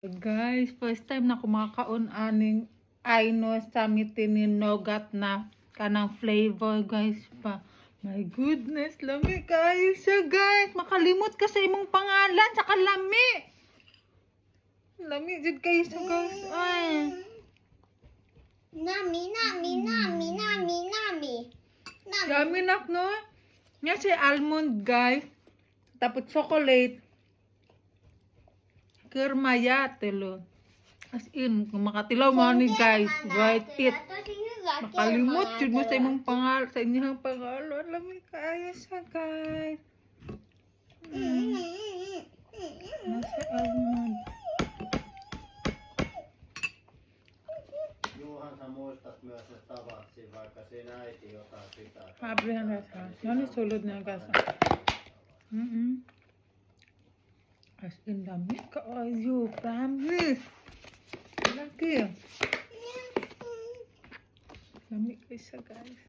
Guys, first time na kumakaon aning Aino sa mitinin nougat na kanang flavor guys pa. My goodness, lami kayo siya guys. Makalimot ka sa imong pangalan sa kalami. Lami jud kayo siya guys. Ay. Nami. Dami nak no. Nga si almond guys. Tapos chocolate. Kermaya telo. As in, kung makatilaw mo ni guys, white it. Makalimot jud mo sa imong pangalan, sa inyong pangalan. Lami kayo siya guys. Nasa almond. Juhan, sä muistat myös ne tavatsi, vaikka sinä äiti jotain pitää. Abrihan rasa. No ni sulod na gasa. As in, dami kayo. Promise. Lagi. Dami kayo siya guys.